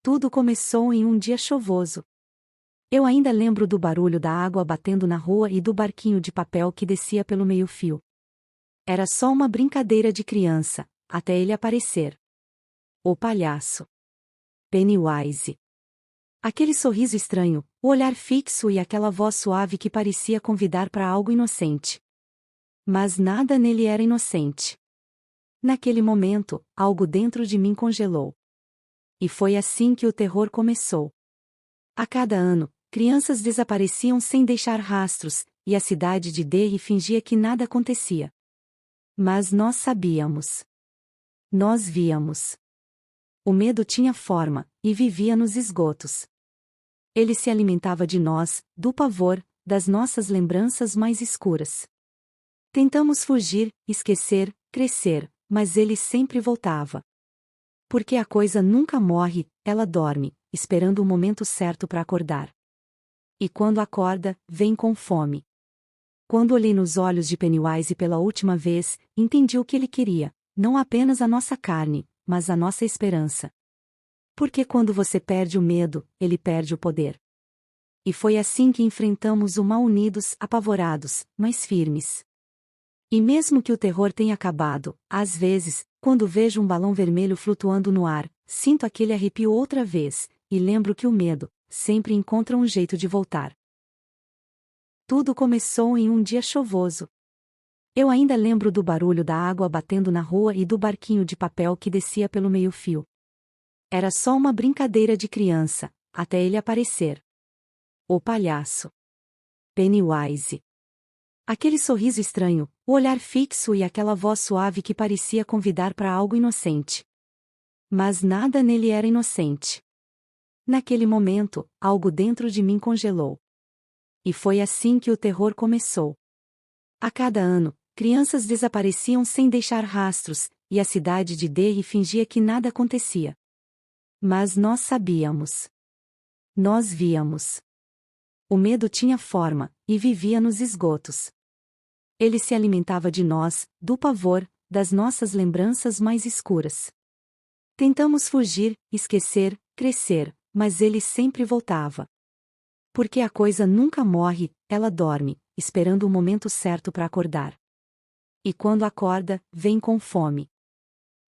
Tudo começou em um dia chuvoso. Eu ainda lembro do barulho da água batendo na rua e do barquinho de papel que descia pelo meio-fio. Era só uma brincadeira de criança, até ele aparecer. O palhaço. Pennywise. Aquele sorriso estranho, o olhar fixo e aquela voz suave que parecia convidar para algo inocente. Mas nada nele era inocente. Naquele momento, algo dentro de mim congelou. E foi assim que o terror começou. A cada ano, crianças desapareciam sem deixar rastros, e a cidade de Derry fingia que nada acontecia. Mas nós sabíamos. Nós víamos. O medo tinha forma, e vivia nos esgotos. Ele se alimentava de nós, do pavor, das nossas lembranças mais escuras. Tentamos fugir, esquecer, crescer, mas ele sempre voltava. Porque a coisa nunca morre, ela dorme, esperando o momento certo para acordar. E quando acorda, vem com fome. Quando olhei nos olhos de Pennywise pela última vez, entendi o que ele queria, não apenas a nossa carne, mas a nossa esperança. Porque quando você perde o medo, ele perde o poder. E foi assim que enfrentamos o mal unidos, apavorados, mas firmes. E mesmo que o terror tenha acabado, às vezes, quando vejo um balão vermelho flutuando no ar, sinto aquele arrepio outra vez, e lembro que o medo sempre encontra um jeito de voltar. Tudo começou em um dia chuvoso. Eu ainda lembro do barulho da água batendo na rua e do barquinho de papel que descia pelo meio-fio. Era só uma brincadeira de criança, até ele aparecer. O palhaço. Pennywise. Aquele sorriso estranho, o olhar fixo e aquela voz suave que parecia convidar para algo inocente. Mas nada nele era inocente. Naquele momento, algo dentro de mim congelou. E foi assim que o terror começou. A cada ano, crianças desapareciam sem deixar rastros, e a cidade de Derry fingia que nada acontecia. Mas nós sabíamos. Nós víamos. O medo tinha forma, e vivia nos esgotos. Ele se alimentava de nós, do pavor, das nossas lembranças mais escuras. Tentamos fugir, esquecer, crescer, mas ele sempre voltava. Porque a coisa nunca morre, ela dorme, esperando o momento certo para acordar. E quando acorda, vem com fome.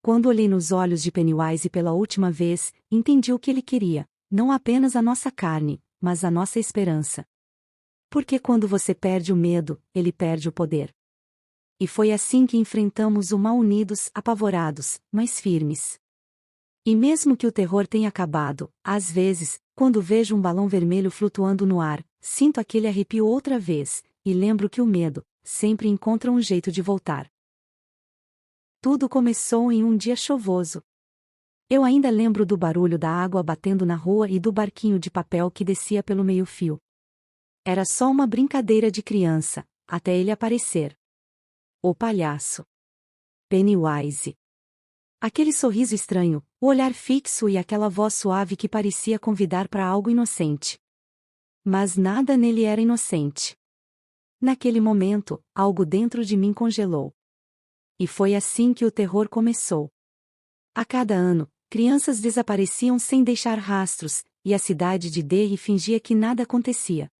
Quando olhei nos olhos de Pennywise pela última vez, entendi o que ele queria, não apenas a nossa carne, mas a nossa esperança. Porque quando você perde o medo, ele perde o poder. E foi assim que enfrentamos o mal unidos, apavorados, mas firmes. E mesmo que o terror tenha acabado, às vezes, quando vejo um balão vermelho flutuando no ar, sinto aquele arrepio outra vez, e lembro que o medo sempre encontra um jeito de voltar. Tudo começou em um dia chuvoso. Eu ainda lembro do barulho da água batendo na rua e do barquinho de papel que descia pelo meio-fio. Era só uma brincadeira de criança, até ele aparecer. O palhaço. Pennywise. Aquele sorriso estranho, o olhar fixo e aquela voz suave que parecia convidar para algo inocente. Mas nada nele era inocente. Naquele momento, algo dentro de mim congelou. E foi assim que o terror começou. A cada ano, crianças desapareciam sem deixar rastros, e a cidade de Derry fingia que nada acontecia.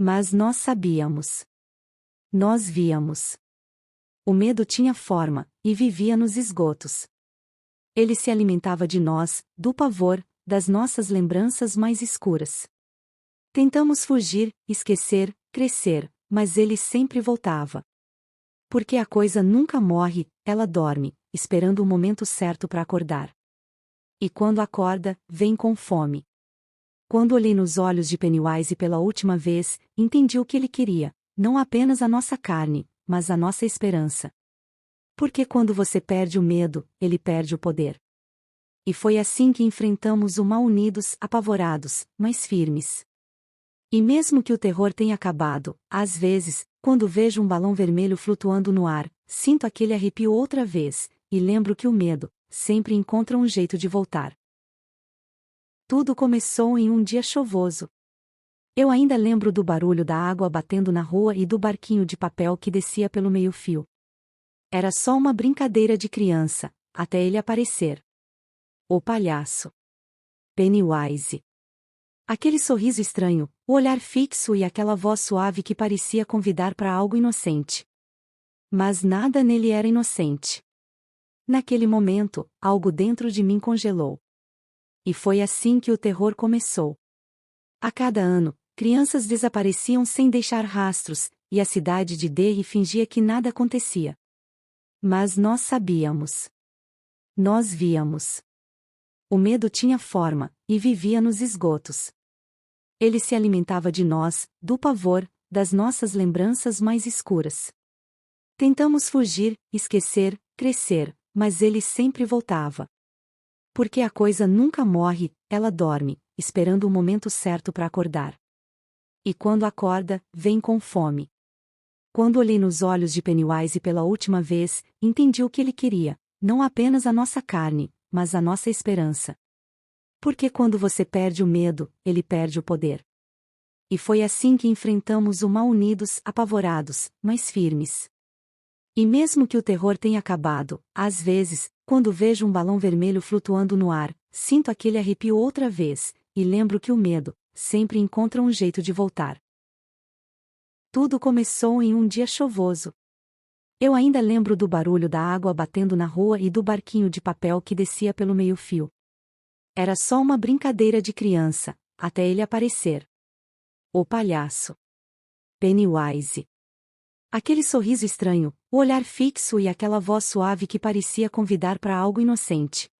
Mas nós sabíamos. Nós víamos. O medo tinha forma, e vivia nos esgotos. Ele se alimentava de nós, do pavor, das nossas lembranças mais escuras. Tentamos fugir, esquecer, crescer, mas ele sempre voltava. Porque a coisa nunca morre, ela dorme, esperando o momento certo para acordar. E quando acorda, vem com fome. Quando olhei nos olhos de Pennywise pela última vez, entendi o que ele queria, não apenas a nossa carne, mas a nossa esperança. Porque quando você perde o medo, ele perde o poder. E foi assim que enfrentamos o mal unidos, apavorados, mas firmes. E mesmo que o terror tenha acabado, às vezes, quando vejo um balão vermelho flutuando no ar, sinto aquele arrepio outra vez, e lembro que o medo sempre encontra um jeito de voltar. Tudo começou em um dia chuvoso. Eu ainda lembro do barulho da água batendo na rua e do barquinho de papel que descia pelo meio-fio. Era só uma brincadeira de criança, até ele aparecer. O palhaço. Pennywise. Aquele sorriso estranho, o olhar fixo e aquela voz suave que parecia convidar para algo inocente. Mas nada nele era inocente. Naquele momento, algo dentro de mim congelou. E foi assim que o terror começou. A cada ano, crianças desapareciam sem deixar rastros, e a cidade de Derry fingia que nada acontecia. Mas nós sabíamos. Nós víamos. O medo tinha forma, e vivia nos esgotos. Ele se alimentava de nós, do pavor, das nossas lembranças mais escuras. Tentamos fugir, esquecer, crescer, mas ele sempre voltava. Porque a coisa nunca morre, ela dorme, esperando o momento certo para acordar. E quando acorda, vem com fome. Quando olhei nos olhos de Pennywise pela última vez, entendi o que ele queria, não apenas a nossa carne, mas a nossa esperança. Porque quando você perde o medo, ele perde o poder. E foi assim que enfrentamos o mal unidos, apavorados, mas firmes. E mesmo que o terror tenha acabado, às vezes, quando vejo um balão vermelho flutuando no ar, sinto aquele arrepio outra vez, e lembro que o medo sempre encontra um jeito de voltar. Tudo começou em um dia chuvoso. Eu ainda lembro do barulho da água batendo na rua e do barquinho de papel que descia pelo meio-fio. Era só uma brincadeira de criança, até ele aparecer. O palhaço. Pennywise. Aquele sorriso estranho, o olhar fixo e aquela voz suave que parecia convidar para algo inocente.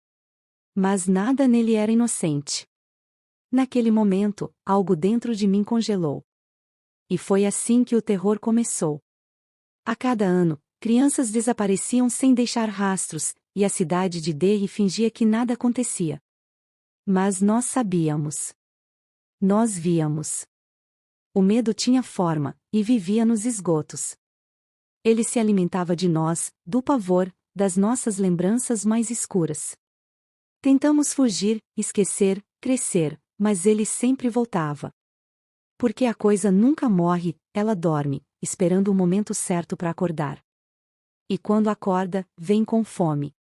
Mas nada nele era inocente. Naquele momento, algo dentro de mim congelou. E foi assim que o terror começou. A cada ano, crianças desapareciam sem deixar rastros, e a cidade de Derry fingia que nada acontecia. Mas nós sabíamos. Nós víamos. O medo tinha forma, e vivia nos esgotos. Ele se alimentava de nós, do pavor, das nossas lembranças mais escuras. Tentamos fugir, esquecer, crescer, mas ele sempre voltava. Porque a coisa nunca morre, ela dorme, esperando o momento certo para acordar. E quando acorda, vem com fome.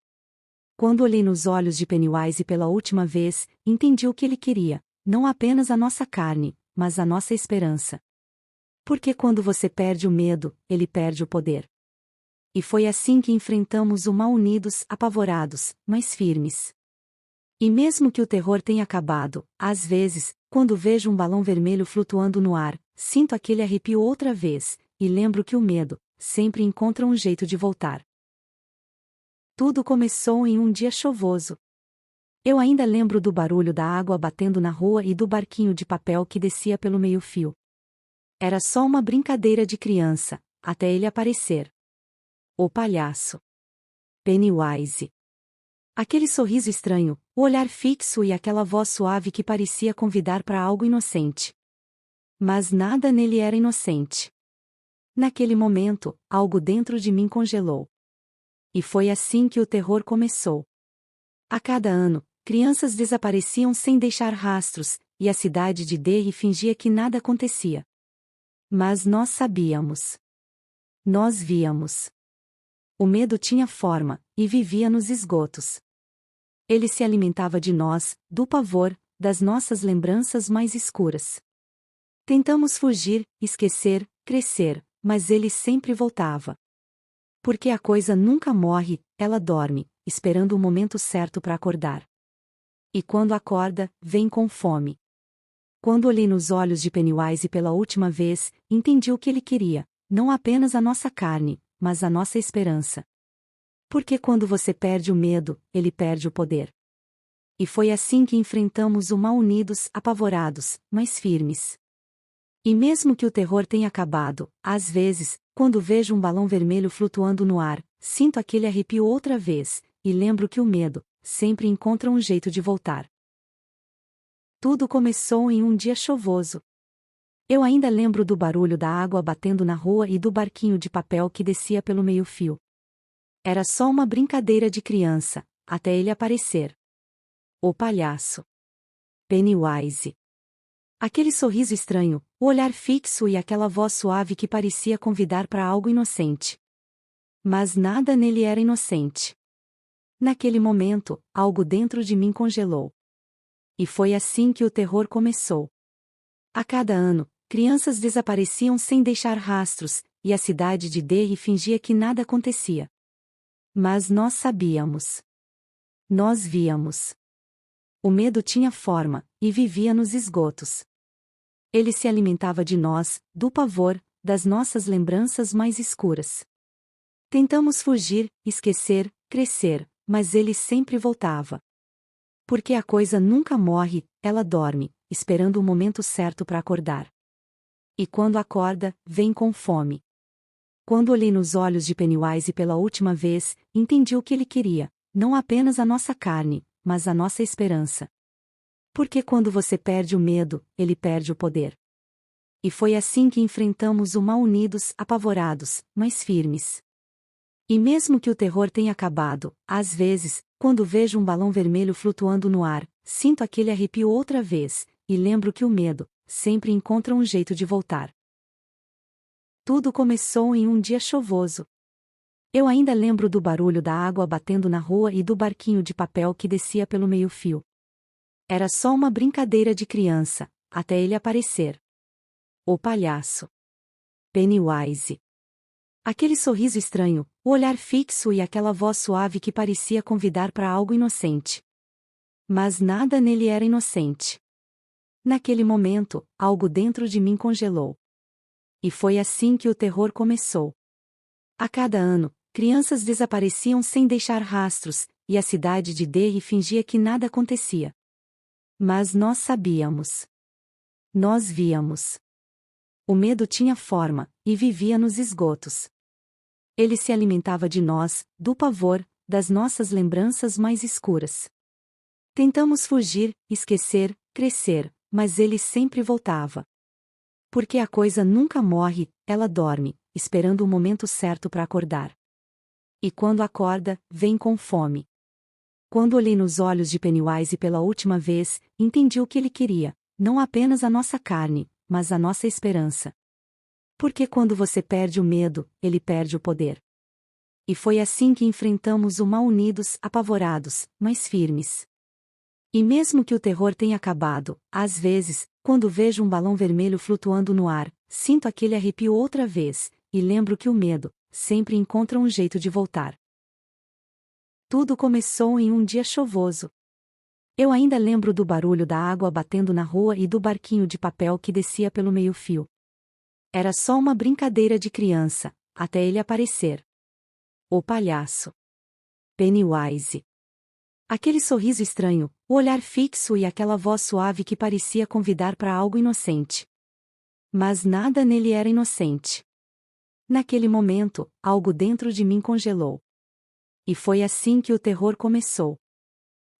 Quando olhei nos olhos de Pennywise pela última vez, entendi o que ele queria, não apenas a nossa carne, mas a nossa esperança. Porque quando você perde o medo, ele perde o poder. E foi assim que enfrentamos o mal unidos, apavorados, mas firmes. E mesmo que o terror tenha acabado, às vezes, quando vejo um balão vermelho flutuando no ar, sinto aquele arrepio outra vez, e lembro que o medo sempre encontra um jeito de voltar. Tudo começou em um dia chuvoso. Eu ainda lembro do barulho da água batendo na rua e do barquinho de papel que descia pelo meio-fio. Era só uma brincadeira de criança, até ele aparecer. O palhaço. Pennywise. Aquele sorriso estranho, o olhar fixo e aquela voz suave que parecia convidar para algo inocente. Mas nada nele era inocente. Naquele momento, algo dentro de mim congelou. E foi assim que o terror começou. A cada ano, crianças desapareciam sem deixar rastros, e a cidade de Derry fingia que nada acontecia. Mas nós sabíamos. Nós víamos. O medo tinha forma, e vivia nos esgotos. Ele se alimentava de nós, do pavor, das nossas lembranças mais escuras. Tentamos fugir, esquecer, crescer, mas ele sempre voltava. Porque a coisa nunca morre, ela dorme, esperando o momento certo para acordar. E quando acorda, vem com fome. Quando olhei nos olhos de Pennywise pela última vez, entendi o que ele queria, não apenas a nossa carne, mas a nossa esperança. Porque quando você perde o medo, ele perde o poder. E foi assim que enfrentamos o mal unidos, apavorados, mas firmes. E mesmo que o terror tenha acabado, às vezes, quando vejo um balão vermelho flutuando no ar, sinto aquele arrepio outra vez, e lembro que o medo sempre encontra um jeito de voltar. Tudo começou em um dia chuvoso. Eu ainda lembro do barulho da água batendo na rua e do barquinho de papel que descia pelo meio-fio. Era só uma brincadeira de criança, até ele aparecer. O palhaço. Pennywise. Aquele sorriso estranho, o olhar fixo e aquela voz suave que parecia convidar para algo inocente. Mas nada nele era inocente. Naquele momento, algo dentro de mim congelou. E foi assim que o terror começou. A cada ano, crianças desapareciam sem deixar rastros, e a cidade de Derry fingia que nada acontecia. Mas nós sabíamos. Nós víamos. O medo tinha forma, e vivia nos esgotos. Ele se alimentava de nós, do pavor, das nossas lembranças mais escuras. Tentamos fugir, esquecer, crescer, mas ele sempre voltava. Porque a coisa nunca morre, ela dorme, esperando o momento certo para acordar. E quando acorda, vem com fome. Quando olhei nos olhos de Pennywise pela última vez, entendi o que ele queria, não apenas a nossa carne, mas a nossa esperança. Porque quando você perde o medo, ele perde o poder. E foi assim que enfrentamos o mal unidos, apavorados, mas firmes. E mesmo que o terror tenha acabado, às vezes, quando vejo um balão vermelho flutuando no ar, sinto aquele arrepio outra vez, e lembro que o medo sempre encontra um jeito de voltar. Tudo começou em um dia chuvoso. Eu ainda lembro do barulho da água batendo na rua e do barquinho de papel que descia pelo meio-fio. Era só uma brincadeira de criança, até ele aparecer. O palhaço. Pennywise. Aquele sorriso estranho, o olhar fixo e aquela voz suave que parecia convidar para algo inocente. Mas nada nele era inocente. Naquele momento, algo dentro de mim congelou. E foi assim que o terror começou. A cada ano, crianças desapareciam sem deixar rastros, e a cidade de Derry fingia que nada acontecia. Mas nós sabíamos. Nós víamos. O medo tinha forma, e vivia nos esgotos. Ele se alimentava de nós, do pavor, das nossas lembranças mais escuras. Tentamos fugir, esquecer, crescer, mas ele sempre voltava. Porque a coisa nunca morre, ela dorme, esperando o momento certo para acordar. E quando acorda, vem com fome. Quando olhei nos olhos de Pennywise pela última vez, entendi o que ele queria, não apenas a nossa carne, mas a nossa esperança. Porque quando você perde o medo, ele perde o poder. E foi assim que enfrentamos o mal unidos, apavorados, mas firmes. E mesmo que o terror tenha acabado, às vezes, quando vejo um balão vermelho flutuando no ar, sinto aquele arrepio outra vez, e lembro que o medo sempre encontra um jeito de voltar. Tudo começou em um dia chuvoso. Eu ainda lembro do barulho da água batendo na rua e do barquinho de papel que descia pelo meio-fio. Era só uma brincadeira de criança, até ele aparecer. O palhaço. Pennywise. Aquele sorriso estranho, o olhar fixo e aquela voz suave que parecia convidar para algo inocente. Mas nada nele era inocente. Naquele momento, algo dentro de mim congelou. E foi assim que o terror começou.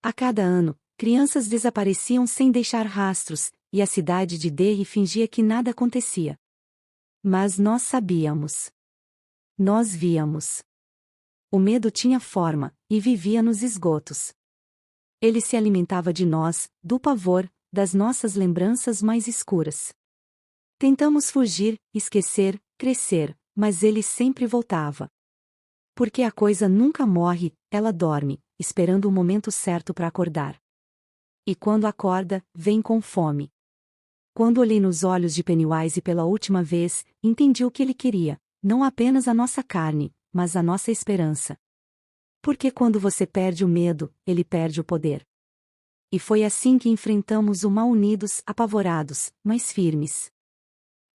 A cada ano, crianças desapareciam sem deixar rastros, e a cidade de Derry fingia que nada acontecia. Mas nós sabíamos. Nós víamos. O medo tinha forma, e vivia nos esgotos. Ele se alimentava de nós, do pavor, das nossas lembranças mais escuras. Tentamos fugir, esquecer, crescer, mas ele sempre voltava. Porque a coisa nunca morre, ela dorme, esperando o momento certo para acordar. E quando acorda, vem com fome. Quando olhei nos olhos de Pennywise pela última vez, entendi o que ele queria, não apenas a nossa carne, mas a nossa esperança. Porque quando você perde o medo, ele perde o poder. E foi assim que enfrentamos o mal unidos, apavorados, mas firmes.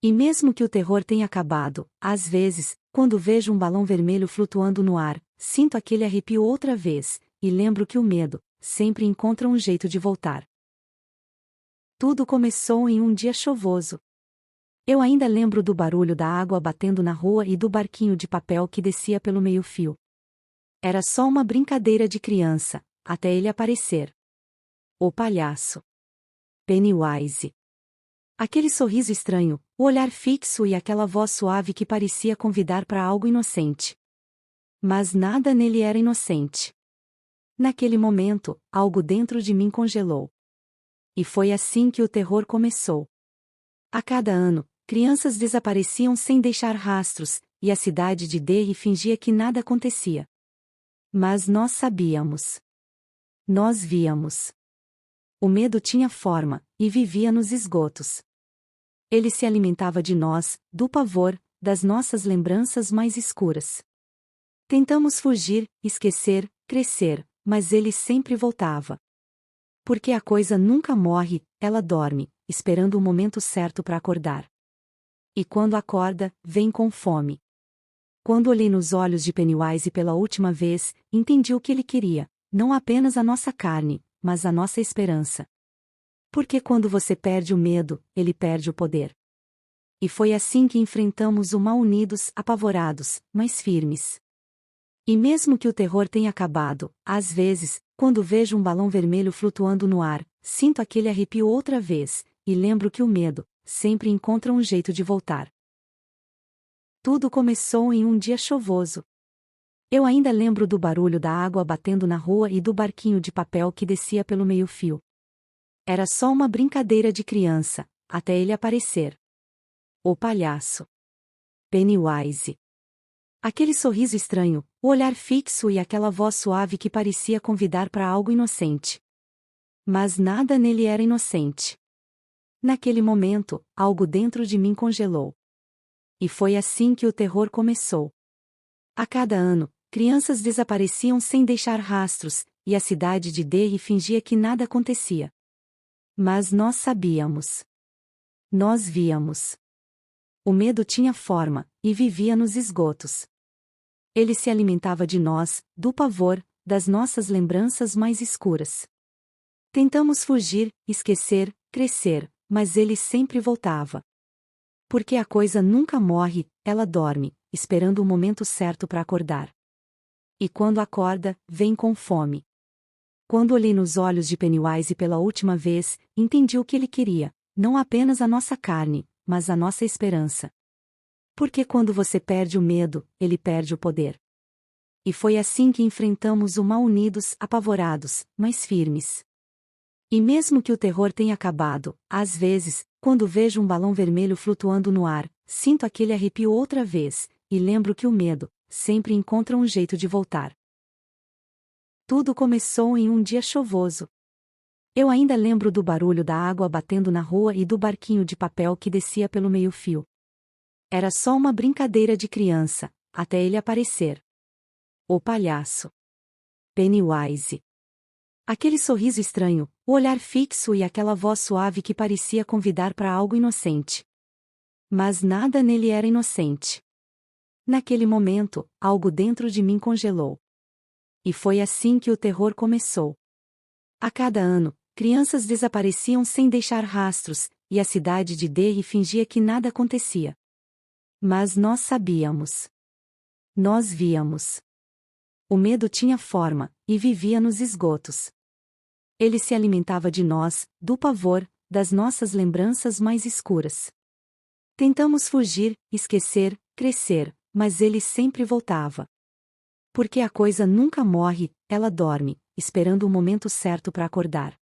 E mesmo que o terror tenha acabado, às vezes, quando vejo um balão vermelho flutuando no ar, sinto aquele arrepio outra vez, e lembro que o medo sempre encontra um jeito de voltar. Tudo começou em um dia chuvoso. Eu ainda lembro do barulho da água batendo na rua e do barquinho de papel que descia pelo meio-fio. Era só uma brincadeira de criança, até ele aparecer. O palhaço. Pennywise. Aquele sorriso estranho, o olhar fixo e aquela voz suave que parecia convidar para algo inocente. Mas nada nele era inocente. Naquele momento, algo dentro de mim congelou. E foi assim que o terror começou. A cada ano, crianças desapareciam sem deixar rastros, e a cidade de Derry fingia que nada acontecia. Mas nós sabíamos. Nós víamos. O medo tinha forma, e vivia nos esgotos. Ele se alimentava de nós, do pavor, das nossas lembranças mais escuras. Tentamos fugir, esquecer, crescer, mas ele sempre voltava. Porque a coisa nunca morre, ela dorme, esperando o momento certo para acordar. E quando acorda, vem com fome. Quando olhei nos olhos de Pennywise pela última vez, entendi o que ele queria, não apenas a nossa carne, mas a nossa esperança. Porque quando você perde o medo, ele perde o poder. E foi assim que enfrentamos o mal unidos, apavorados, mas firmes. E mesmo que o terror tenha acabado, às vezes, quando vejo um balão vermelho flutuando no ar, sinto aquele arrepio outra vez, e lembro que o medo sempre encontra um jeito de voltar. Tudo começou em um dia chuvoso. Eu ainda lembro do barulho da água batendo na rua e do barquinho de papel que descia pelo meio-fio. Era só uma brincadeira de criança, até ele aparecer. O palhaço. Pennywise. Aquele sorriso estranho, o olhar fixo e aquela voz suave que parecia convidar para algo inocente. Mas nada nele era inocente. Naquele momento, algo dentro de mim congelou. E foi assim que o terror começou. A cada ano, crianças desapareciam sem deixar rastros, e a cidade de Derry fingia que nada acontecia. Mas nós sabíamos. Nós víamos. O medo tinha forma, e vivia nos esgotos. Ele se alimentava de nós, do pavor, das nossas lembranças mais escuras. Tentamos fugir, esquecer, crescer, mas ele sempre voltava. Porque a coisa nunca morre, ela dorme, esperando o momento certo para acordar. E quando acorda, vem com fome. Quando olhei nos olhos de Pennywise pela última vez, entendi o que ele queria, não apenas a nossa carne, mas a nossa esperança. Porque quando você perde o medo, ele perde o poder. E foi assim que enfrentamos o mal unidos, apavorados, mas firmes. E mesmo que o terror tenha acabado, às vezes, quando vejo um balão vermelho flutuando no ar, sinto aquele arrepio outra vez, e lembro que o medo sempre encontra um jeito de voltar. Tudo começou em um dia chuvoso. Eu ainda lembro do barulho da água batendo na rua e do barquinho de papel que descia pelo meio-fio. Era só uma brincadeira de criança, até ele aparecer. O palhaço. Pennywise. Aquele sorriso estranho, o olhar fixo e aquela voz suave que parecia convidar para algo inocente. Mas nada nele era inocente. Naquele momento, algo dentro de mim congelou. E foi assim que o terror começou. A cada ano, crianças desapareciam sem deixar rastros, e a cidade de Derry fingia que nada acontecia. Mas nós sabíamos. Nós víamos. O medo tinha forma, e vivia nos esgotos. Ele se alimentava de nós, do pavor, das nossas lembranças mais escuras. Tentamos fugir, esquecer, crescer, mas ele sempre voltava. Porque a coisa nunca morre, ela dorme, esperando o momento certo para acordar.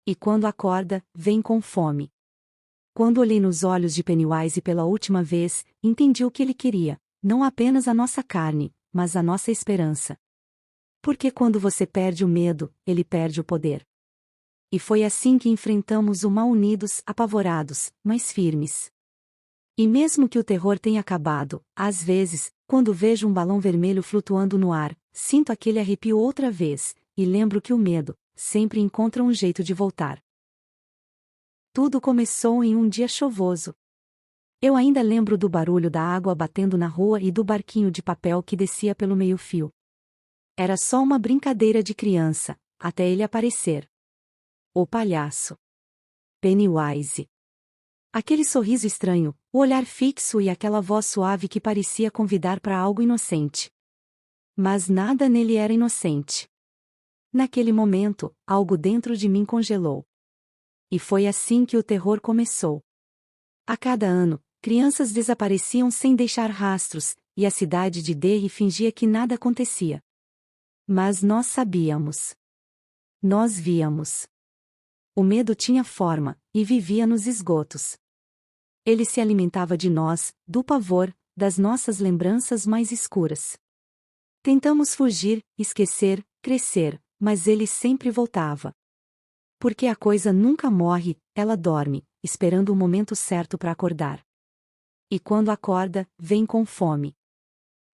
E quando acorda, vem com fome. Quando olhei nos olhos de Pennywise pela última vez, entendi o que ele queria, não apenas a nossa carne, mas a nossa esperança. Porque quando você perde o medo, ele perde o poder. E foi assim que enfrentamos o mal unidos, apavorados, mas firmes. E mesmo que o terror tenha acabado, às vezes, quando vejo um balão vermelho flutuando no ar, sinto aquele arrepio outra vez, e lembro que o medo sempre encontra um jeito de voltar. Tudo começou em um dia chuvoso. Eu ainda lembro do barulho da água batendo na rua e do barquinho de papel que descia pelo meio-fio. Era só uma brincadeira de criança, até ele aparecer. O palhaço. Pennywise. Aquele sorriso estranho, o olhar fixo e aquela voz suave que parecia convidar para algo inocente. Mas nada nele era inocente. Naquele momento, algo dentro de mim congelou. E foi assim que o terror começou. A cada ano, crianças desapareciam sem deixar rastros, e a cidade de Derry fingia que nada acontecia. Mas nós sabíamos. Nós víamos. O medo tinha forma, e vivia nos esgotos. Ele se alimentava de nós, do pavor, das nossas lembranças mais escuras. Tentamos fugir, esquecer, crescer, mas ele sempre voltava. Porque a coisa nunca morre, ela dorme, esperando o momento certo para acordar. E quando acorda, vem com fome.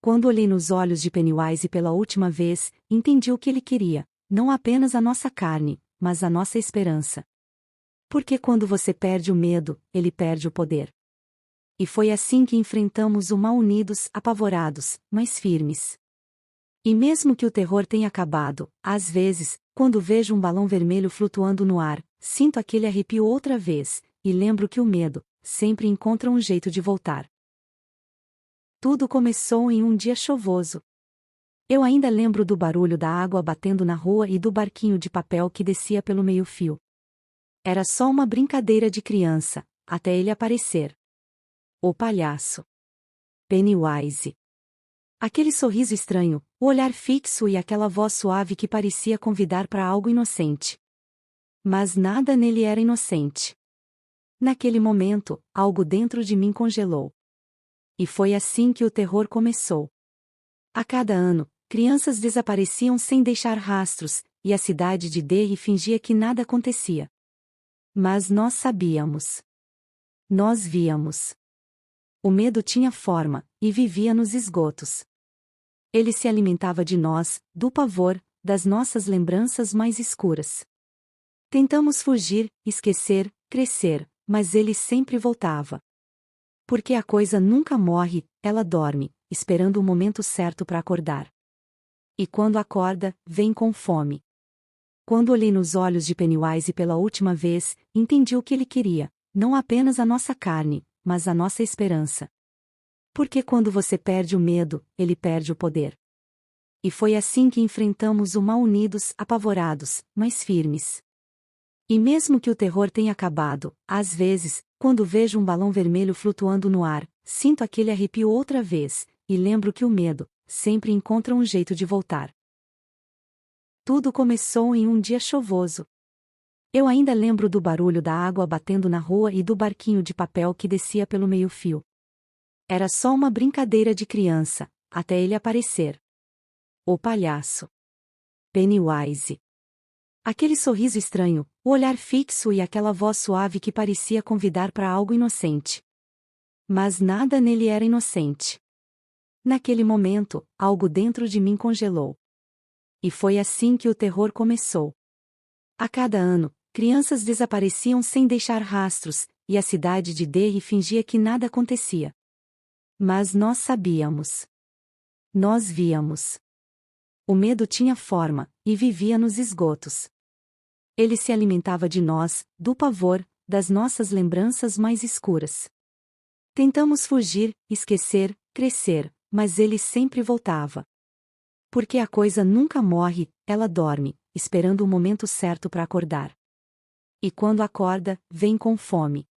Quando olhei nos olhos de Pennywise pela última vez, entendi o que ele queria, não apenas a nossa carne, mas a nossa esperança. Porque quando você perde o medo, ele perde o poder. E foi assim que enfrentamos o mal unidos, apavorados, mas firmes. E mesmo que o terror tenha acabado, às vezes, quando vejo um balão vermelho flutuando no ar, sinto aquele arrepio outra vez, e lembro que o medo sempre encontra um jeito de voltar. Tudo começou em um dia chuvoso. Eu ainda lembro do barulho da água batendo na rua e do barquinho de papel que descia pelo meio-fio. Era só uma brincadeira de criança, até ele aparecer. O palhaço. Pennywise. Aquele sorriso estranho, o olhar fixo e aquela voz suave que parecia convidar para algo inocente. Mas nada nele era inocente. Naquele momento, algo dentro de mim congelou. E foi assim que o terror começou. A cada ano, crianças desapareciam sem deixar rastros, e a cidade de Derry fingia que nada acontecia. Mas nós sabíamos. Nós víamos. O medo tinha forma, e vivia nos esgotos. Ele se alimentava de nós, do pavor, das nossas lembranças mais escuras. Tentamos fugir, esquecer, crescer, mas ele sempre voltava. Porque a coisa nunca morre, ela dorme, esperando o momento certo para acordar. E quando acorda, vem com fome. Quando olhei nos olhos de Pennywise pela última vez, entendi o que ele queria, não apenas a nossa carne, mas a nossa esperança. Porque quando você perde o medo, ele perde o poder. E foi assim que enfrentamos o mal unidos, apavorados, mas firmes. E mesmo que o terror tenha acabado, às vezes, quando vejo um balão vermelho flutuando no ar, sinto aquele arrepio outra vez, e lembro que o medo sempre encontra um jeito de voltar. Tudo começou em um dia chuvoso. Eu ainda lembro do barulho da água batendo na rua e do barquinho de papel que descia pelo meio-fio. Era só uma brincadeira de criança, até ele aparecer. O palhaço. Pennywise. Aquele sorriso estranho, o olhar fixo e aquela voz suave que parecia convidar para algo inocente. Mas nada nele era inocente. Naquele momento, algo dentro de mim congelou. E foi assim que o terror começou. A cada ano, crianças desapareciam sem deixar rastros, e a cidade de Derry fingia que nada acontecia. Mas nós sabíamos. Nós víamos. O medo tinha forma, e vivia nos esgotos. Ele se alimentava de nós, do pavor, das nossas lembranças mais escuras. Tentamos fugir, esquecer, crescer, mas ele sempre voltava. Porque a coisa nunca morre, ela dorme, esperando o momento certo para acordar. E quando acorda, vem com fome.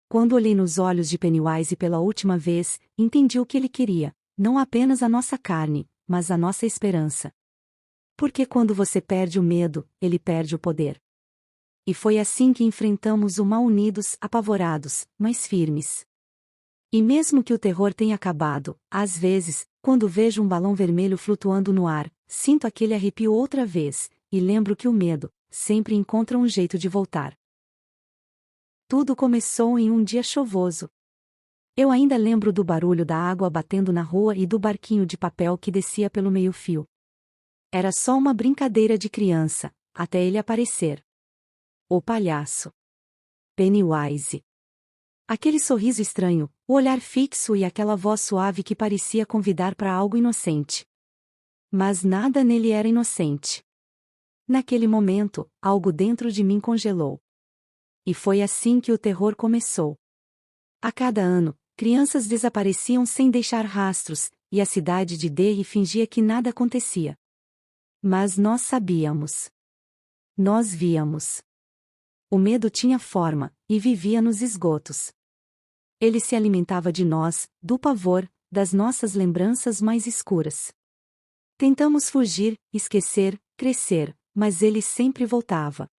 Quando olhei nos olhos de Pennywise pela última vez, entendi o que ele queria, não apenas a nossa carne, mas a nossa esperança. Porque quando você perde o medo, ele perde o poder. E foi assim que enfrentamos o mal unidos, apavorados, mas firmes. E mesmo que o terror tenha acabado, às vezes, quando vejo um balão vermelho flutuando no ar, sinto aquele arrepio outra vez, e lembro que o medo sempre encontra um jeito de voltar. Tudo começou em um dia chuvoso. Eu ainda lembro do barulho da água batendo na rua e do barquinho de papel que descia pelo meio-fio. Era só uma brincadeira de criança, até ele aparecer. O palhaço. Pennywise. Aquele sorriso estranho, o olhar fixo e aquela voz suave que parecia convidar para algo inocente. Mas nada nele era inocente. Naquele momento, algo dentro de mim congelou. E foi assim que o terror começou. A cada ano, crianças desapareciam sem deixar rastros, e a cidade de Derry fingia que nada acontecia. Mas nós sabíamos. Nós víamos. O medo tinha forma, e vivia nos esgotos. Ele se alimentava de nós, do pavor, das nossas lembranças mais escuras. Tentamos fugir, esquecer, crescer, mas ele sempre voltava.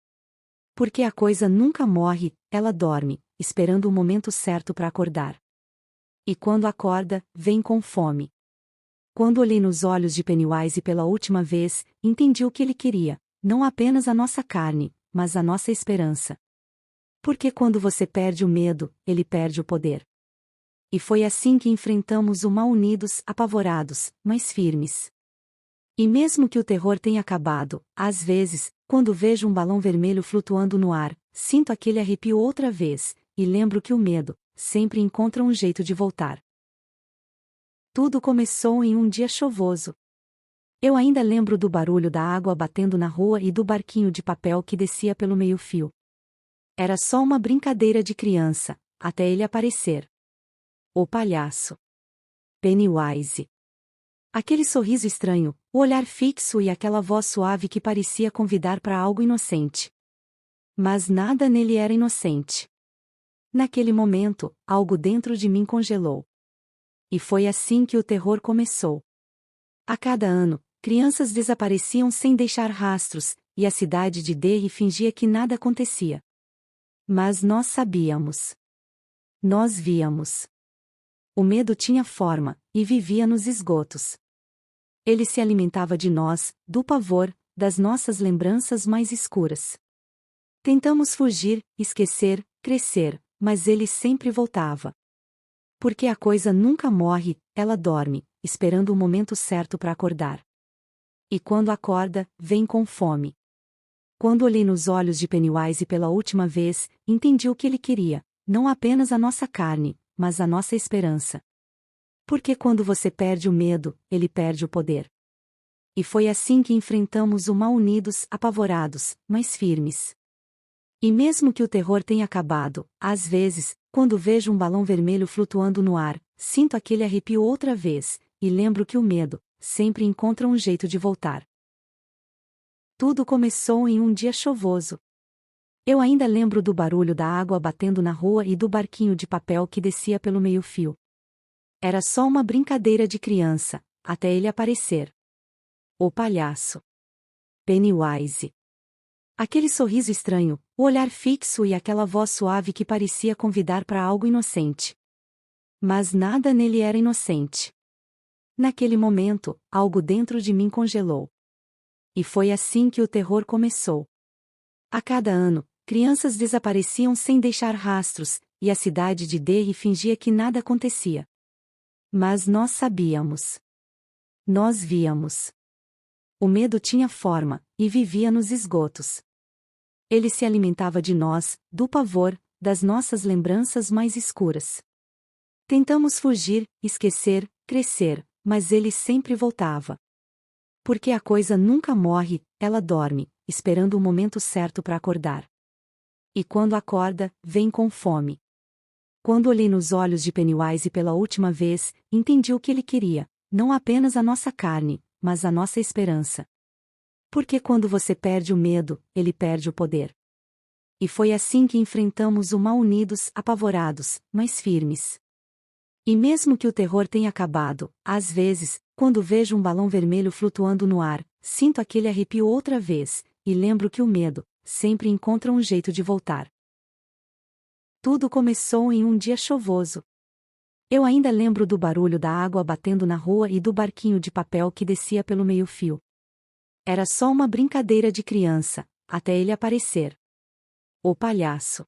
Porque a coisa nunca morre, ela dorme, esperando o momento certo para acordar. E quando acorda, vem com fome. Quando olhei nos olhos de Pennywise pela última vez, entendi o que ele queria, não apenas a nossa carne, mas a nossa esperança. Porque quando você perde o medo, ele perde o poder. E foi assim que enfrentamos o mal unidos, apavorados, mas firmes. E mesmo que o terror tenha acabado, às vezes, quando vejo um balão vermelho flutuando no ar, sinto aquele arrepio outra vez, e lembro que o medo sempre encontra um jeito de voltar. Tudo começou em um dia chuvoso. Eu ainda lembro do barulho da água batendo na rua e do barquinho de papel que descia pelo meio-fio. Era só uma brincadeira de criança, até ele aparecer. O palhaço. Pennywise. Aquele sorriso estranho, o olhar fixo e aquela voz suave que parecia convidar para algo inocente. Mas nada nele era inocente. Naquele momento, algo dentro de mim congelou. E foi assim que o terror começou. A cada ano, crianças desapareciam sem deixar rastros, e a cidade de Derry fingia que nada acontecia. Mas nós sabíamos. Nós víamos. O medo tinha forma, e vivia nos esgotos. Ele se alimentava de nós, do pavor, das nossas lembranças mais escuras. Tentamos fugir, esquecer, crescer, mas ele sempre voltava. Porque a coisa nunca morre, ela dorme, esperando o momento certo para acordar. E quando acorda, vem com fome. Quando olhei nos olhos de Pennywise pela última vez, entendi o que ele queria, não apenas a nossa carne, mas a nossa esperança. Porque quando você perde o medo, ele perde o poder. E foi assim que enfrentamos o mal unidos, apavorados, mas firmes. E mesmo que o terror tenha acabado, às vezes, quando vejo um balão vermelho flutuando no ar, sinto aquele arrepio outra vez, e lembro que o medo sempre encontra um jeito de voltar. Tudo começou em um dia chuvoso. Eu ainda lembro do barulho da água batendo na rua e do barquinho de papel que descia pelo meio-fio. Era só uma brincadeira de criança, até ele aparecer. O palhaço. Pennywise. Aquele sorriso estranho, o olhar fixo e aquela voz suave que parecia convidar para algo inocente. Mas nada nele era inocente. Naquele momento, algo dentro de mim congelou. E foi assim que o terror começou. A cada ano, crianças desapareciam sem deixar rastros, e a cidade de Derry fingia que nada acontecia. Mas nós sabíamos. Nós víamos. O medo tinha forma, e vivia nos esgotos. Ele se alimentava de nós, do pavor, das nossas lembranças mais escuras. Tentamos fugir, esquecer, crescer, mas ele sempre voltava. Porque a coisa nunca morre, ela dorme, esperando o momento certo para acordar. E quando acorda, vem com fome. Quando olhei nos olhos de Pennywise pela última vez, entendi o que ele queria, não apenas a nossa carne, mas a nossa esperança. Porque quando você perde o medo, ele perde o poder. E foi assim que enfrentamos o mal unidos, apavorados, mas firmes. E mesmo que o terror tenha acabado, às vezes, quando vejo um balão vermelho flutuando no ar, sinto aquele arrepio outra vez, e lembro que o medo sempre encontra um jeito de voltar. Tudo começou em um dia chuvoso. Eu ainda lembro do barulho da água batendo na rua e do barquinho de papel que descia pelo meio-fio. Era só uma brincadeira de criança, até ele aparecer. O palhaço.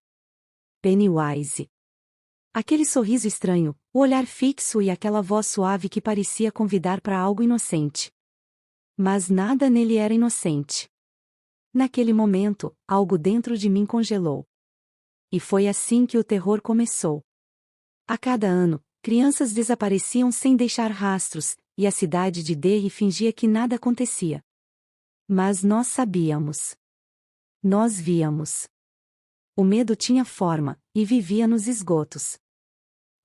Pennywise. Aquele sorriso estranho, o olhar fixo e aquela voz suave que parecia convidar para algo inocente. Mas nada nele era inocente. Naquele momento, algo dentro de mim congelou. E foi assim que o terror começou. A cada ano, crianças desapareciam sem deixar rastros, e a cidade de Derry fingia que nada acontecia. Mas nós sabíamos. Nós víamos. O medo tinha forma, e vivia nos esgotos.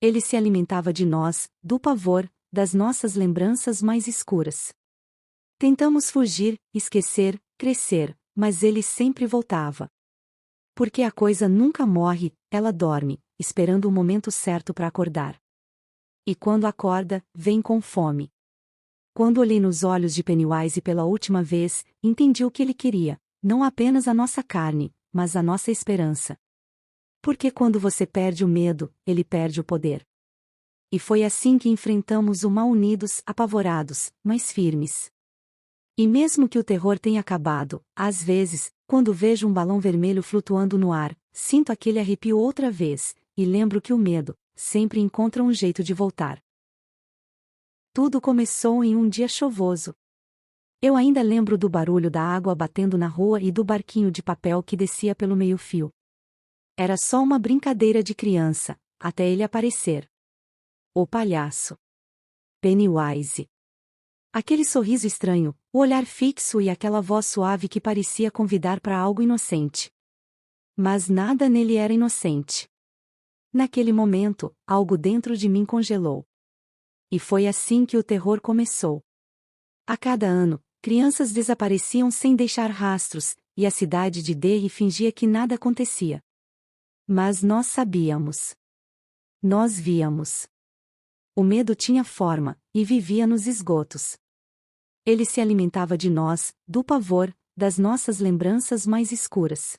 Ele se alimentava de nós, do pavor, das nossas lembranças mais escuras. Tentamos fugir, esquecer, crescer, mas ele sempre voltava. Porque a coisa nunca morre, ela dorme, esperando o momento certo para acordar. E quando acorda, vem com fome. Quando olhei nos olhos de Pennywise pela última vez, entendi o que ele queria, não apenas a nossa carne, mas a nossa esperança. Porque quando você perde o medo, ele perde o poder. E foi assim que enfrentamos o mal unidos, apavorados, mas firmes. E mesmo que o terror tenha acabado, às vezes, quando vejo um balão vermelho flutuando no ar, sinto aquele arrepio outra vez, e lembro que o medo sempre encontra um jeito de voltar. Tudo começou em um dia chuvoso. Eu ainda lembro do barulho da água batendo na rua e do barquinho de papel que descia pelo meio-fio. Era só uma brincadeira de criança, até ele aparecer. O palhaço. Pennywise. Aquele sorriso estranho, o olhar fixo e aquela voz suave que parecia convidar para algo inocente. Mas nada nele era inocente. Naquele momento, algo dentro de mim congelou. E foi assim que o terror começou. A cada ano, crianças desapareciam sem deixar rastros, e a cidade de Derry fingia que nada acontecia. Mas nós sabíamos. Nós víamos. O medo tinha forma, e vivia nos esgotos. Ele se alimentava de nós, do pavor, das nossas lembranças mais escuras.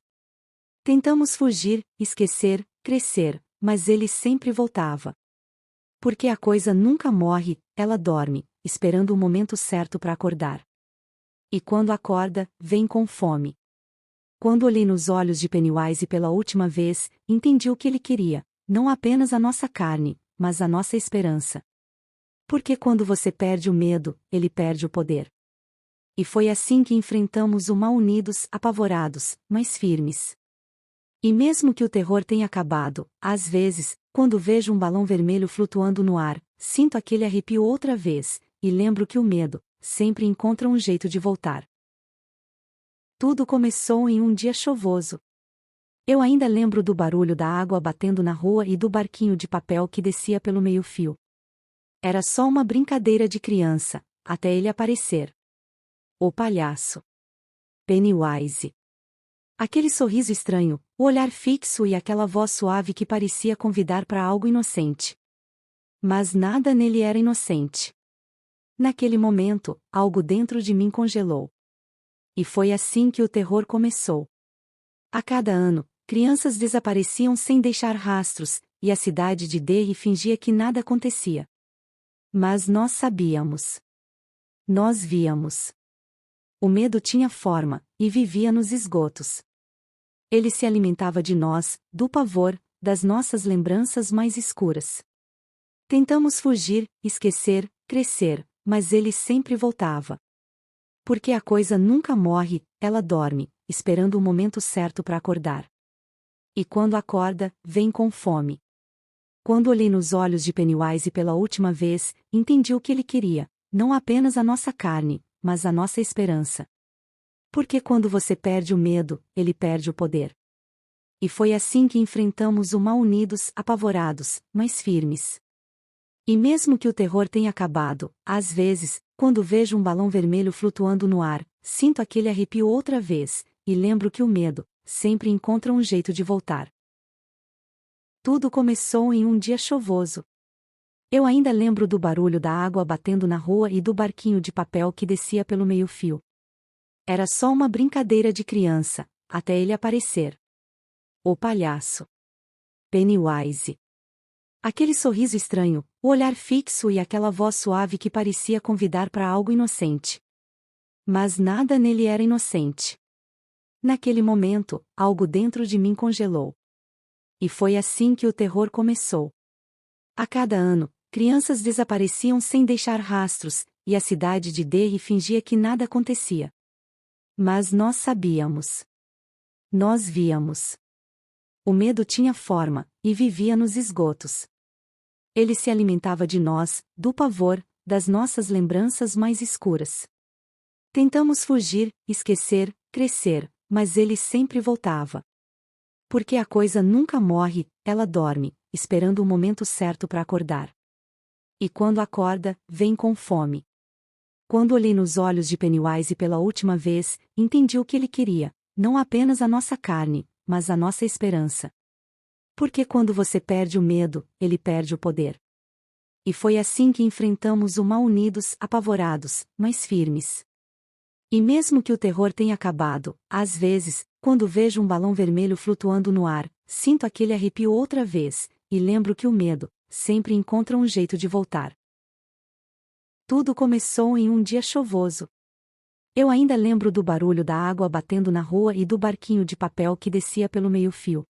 Tentamos fugir, esquecer, crescer, mas ele sempre voltava. Porque a coisa nunca morre, ela dorme, esperando o momento certo para acordar. E quando acorda, vem com fome. Quando olhei nos olhos de Pennywise pela última vez, entendi o que ele queria, não apenas a nossa carne, mas a nossa esperança. Porque quando você perde o medo, ele perde o poder. E foi assim que enfrentamos o mal unidos, apavorados, mas firmes. E mesmo que o terror tenha acabado, às vezes, quando vejo um balão vermelho flutuando no ar, sinto aquele arrepio outra vez, e lembro que o medo sempre encontra um jeito de voltar. Tudo começou em um dia chuvoso. Eu ainda lembro do barulho da água batendo na rua e do barquinho de papel que descia pelo meio-fio. Era só uma brincadeira de criança, até ele aparecer. O palhaço. Pennywise. Aquele sorriso estranho, o olhar fixo e aquela voz suave que parecia convidar para algo inocente. Mas nada nele era inocente. Naquele momento, algo dentro de mim congelou. E foi assim que o terror começou. A cada ano, crianças desapareciam sem deixar rastros, e a cidade de Derry fingia que nada acontecia. Mas nós sabíamos. Nós víamos. O medo tinha forma, e vivia nos esgotos. Ele se alimentava de nós, do pavor, das nossas lembranças mais escuras. Tentamos fugir, esquecer, crescer, mas ele sempre voltava. Porque a coisa nunca morre, ela dorme, esperando o momento certo para acordar. E quando acorda, vem com fome. Quando olhei nos olhos de Pennywise pela última vez, entendi o que ele queria, não apenas a nossa carne, mas a nossa esperança. Porque quando você perde o medo, ele perde o poder. E foi assim que enfrentamos o mal unidos, apavorados, mas firmes. E mesmo que o terror tenha acabado, às vezes, quando vejo um balão vermelho flutuando no ar, sinto aquele arrepio outra vez, e lembro que o medo sempre encontra um jeito de voltar. Tudo começou em um dia chuvoso. Eu ainda lembro do barulho da água batendo na rua e do barquinho de papel que descia pelo meio-fio. Era só uma brincadeira de criança, até ele aparecer. O palhaço. Pennywise. Aquele sorriso estranho, o olhar fixo e aquela voz suave que parecia convidar para algo inocente. Mas nada nele era inocente. Naquele momento, algo dentro de mim congelou. E foi assim que o terror começou. A cada ano, crianças desapareciam sem deixar rastros, e a cidade de Derry fingia que nada acontecia. Mas nós sabíamos. Nós víamos. O medo tinha forma, e vivia nos esgotos. Ele se alimentava de nós, do pavor, das nossas lembranças mais escuras. Tentamos fugir, esquecer, crescer, mas ele sempre voltava. Porque a coisa nunca morre, ela dorme, esperando o momento certo para acordar. E quando acorda, vem com fome. Quando olhei nos olhos de Pennywise pela última vez, entendi o que ele queria, não apenas a nossa carne, mas a nossa esperança. Porque quando você perde o medo, ele perde o poder. E foi assim que enfrentamos o mal unidos, apavorados, mas firmes. E mesmo que o terror tenha acabado, às vezes, quando vejo um balão vermelho flutuando no ar, sinto aquele arrepio outra vez, e lembro que o medo sempre encontra um jeito de voltar. Tudo começou em um dia chuvoso. Eu ainda lembro do barulho da água batendo na rua e do barquinho de papel que descia pelo meio-fio.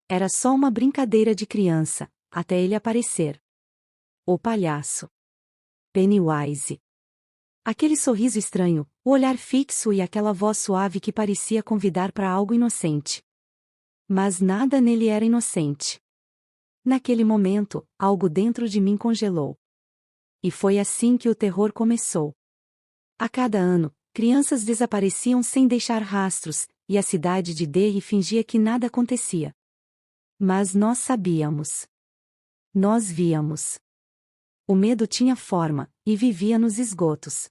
Era só uma brincadeira de criança, até ele aparecer. O palhaço. Pennywise. Aquele sorriso estranho, o olhar fixo e aquela voz suave que parecia convidar para algo inocente. Mas nada nele era inocente. Naquele momento, algo dentro de mim congelou. E foi assim que o terror começou. A cada ano, crianças desapareciam sem deixar rastros, e a cidade de Derry fingia que nada acontecia. Mas nós sabíamos. Nós víamos. O medo tinha forma, e vivia nos esgotos.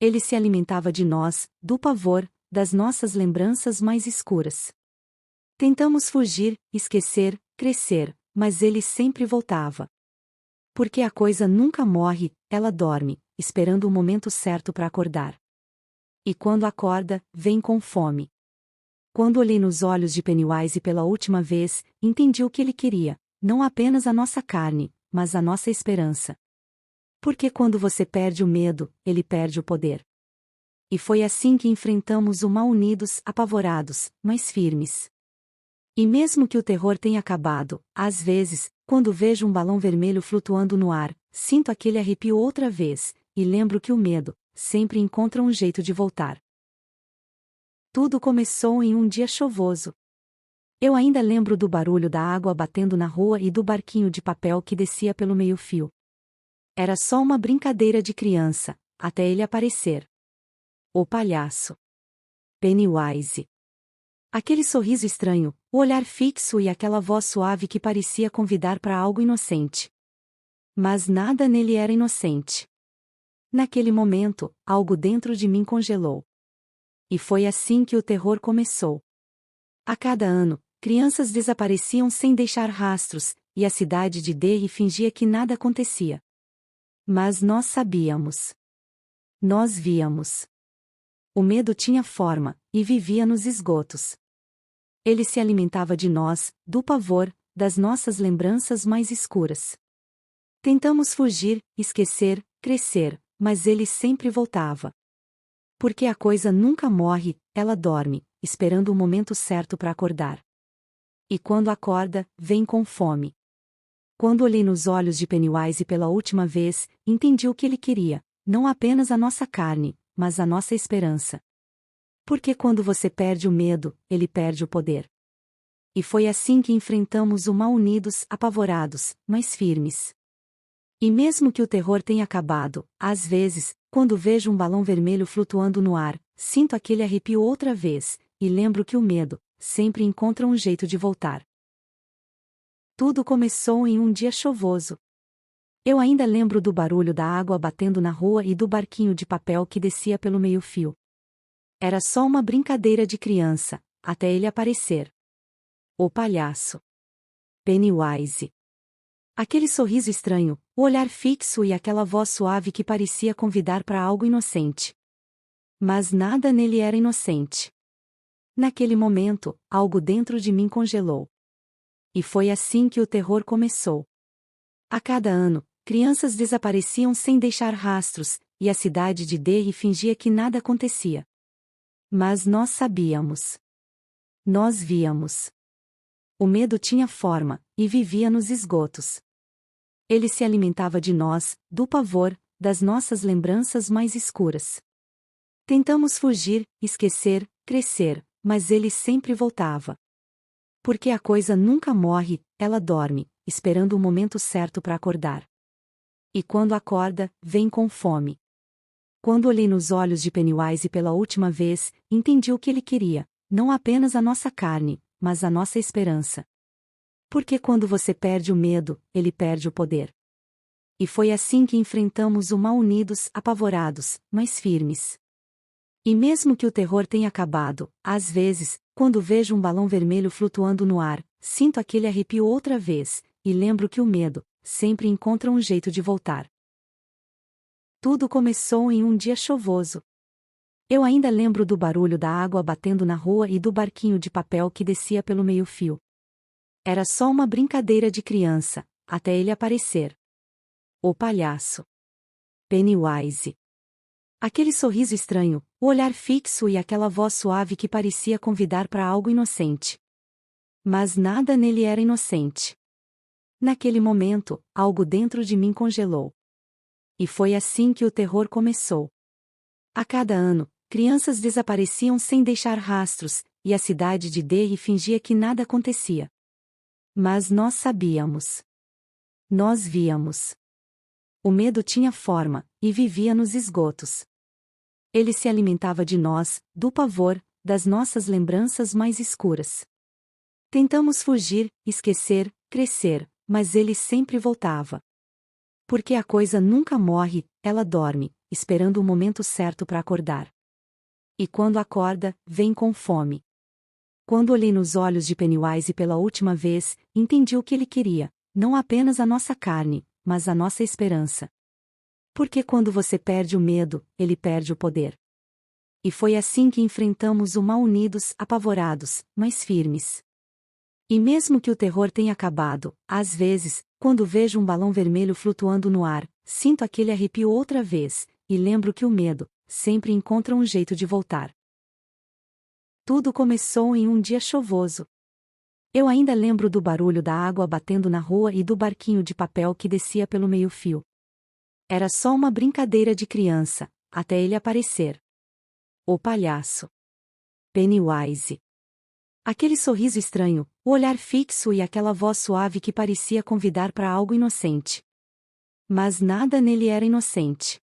Ele se alimentava de nós, do pavor, das nossas lembranças mais escuras. Tentamos fugir, esquecer, crescer, mas ele sempre voltava. Porque a coisa nunca morre, ela dorme, esperando o momento certo para acordar. E quando acorda, vem com fome. Quando olhei nos olhos de Pennywise pela última vez, entendi o que ele queria, não apenas a nossa carne, mas a nossa esperança. Porque quando você perde o medo, ele perde o poder. E foi assim que enfrentamos o mal unidos, apavorados, mas firmes. E mesmo que o terror tenha acabado, às vezes, quando vejo um balão vermelho flutuando no ar, sinto aquele arrepio outra vez, e lembro que o medo sempre encontra um jeito de voltar. Tudo começou em um dia chuvoso. Eu ainda lembro do barulho da água batendo na rua e do barquinho de papel que descia pelo meio-fio. Era só uma brincadeira de criança, até ele aparecer. O palhaço. Pennywise. Aquele sorriso estranho, o olhar fixo e aquela voz suave que parecia convidar para algo inocente. Mas nada nele era inocente. Naquele momento, algo dentro de mim congelou. E foi assim que o terror começou. A cada ano, crianças desapareciam sem deixar rastros, e a cidade de Derry fingia que nada acontecia. Mas nós sabíamos. Nós víamos. O medo tinha forma, e vivia nos esgotos. Ele se alimentava de nós, do pavor, das nossas lembranças mais escuras. Tentamos fugir, esquecer, crescer, mas ele sempre voltava. Porque a coisa nunca morre, ela dorme, esperando o momento certo para acordar. E quando acorda, vem com fome. Quando olhei nos olhos de Pennywise pela última vez, entendi o que ele queria, não apenas a nossa carne, mas a nossa esperança. Porque quando você perde o medo, ele perde o poder. E foi assim que enfrentamos o mal unidos, apavorados, mas firmes. E mesmo que o terror tenha acabado, às vezes, quando vejo um balão vermelho flutuando no ar, sinto aquele arrepio outra vez, e lembro que o medo sempre encontra um jeito de voltar. Tudo começou em um dia chuvoso. Eu ainda lembro do barulho da água batendo na rua e do barquinho de papel que descia pelo meio-fio. Era só uma brincadeira de criança, até ele aparecer. O palhaço. Pennywise. Aquele sorriso estranho, o olhar fixo e aquela voz suave que parecia convidar para algo inocente. Mas nada nele era inocente. Naquele momento, algo dentro de mim congelou. E foi assim que o terror começou. A cada ano, crianças desapareciam sem deixar rastros, e a cidade de Derry fingia que nada acontecia. Mas nós sabíamos. Nós víamos. O medo tinha forma, e vivia nos esgotos. Ele se alimentava de nós, do pavor, das nossas lembranças mais escuras. Tentamos fugir, esquecer, crescer, mas ele sempre voltava. Porque a coisa nunca morre, ela dorme, esperando o momento certo para acordar. E quando acorda, vem com fome. Quando olhei nos olhos de Pennywise pela última vez, entendi o que ele queria, não apenas a nossa carne, mas a nossa esperança. Porque quando você perde o medo, ele perde o poder. E foi assim que enfrentamos o mal unidos, apavorados, mas firmes. E mesmo que o terror tenha acabado, às vezes, quando vejo um balão vermelho flutuando no ar, sinto aquele arrepio outra vez, e lembro que o medo sempre encontra um jeito de voltar. Tudo começou em um dia chuvoso. Eu ainda lembro do barulho da água batendo na rua e do barquinho de papel que descia pelo meio-fio. Era só uma brincadeira de criança, até ele aparecer. O palhaço. Pennywise. Aquele sorriso estranho, o olhar fixo e aquela voz suave que parecia convidar para algo inocente. Mas nada nele era inocente. Naquele momento, algo dentro de mim congelou. E foi assim que o terror começou. A cada ano, crianças desapareciam sem deixar rastros, e a cidade de Derry fingia que nada acontecia. Mas nós sabíamos. Nós víamos. O medo tinha forma, e vivia nos esgotos. Ele se alimentava de nós, do pavor, das nossas lembranças mais escuras. Tentamos fugir, esquecer, crescer, mas ele sempre voltava. Porque a coisa nunca morre, ela dorme, esperando o momento certo para acordar. E quando acorda, vem com fome. Quando olhei nos olhos de Pennywise pela última vez, entendi o que ele queria, não apenas a nossa carne, mas a nossa esperança. Porque quando você perde o medo, ele perde o poder. E foi assim que enfrentamos o mal unidos, apavorados, mas firmes. E mesmo que o terror tenha acabado, às vezes, quando vejo um balão vermelho flutuando no ar, sinto aquele arrepio outra vez, e lembro que o medo sempre encontra um jeito de voltar. Tudo começou em um dia chuvoso. Eu ainda lembro do barulho da água batendo na rua e do barquinho de papel que descia pelo meio-fio. Era só uma brincadeira de criança, até ele aparecer. O palhaço. Pennywise. Aquele sorriso estranho, o olhar fixo e aquela voz suave que parecia convidar para algo inocente. Mas nada nele era inocente.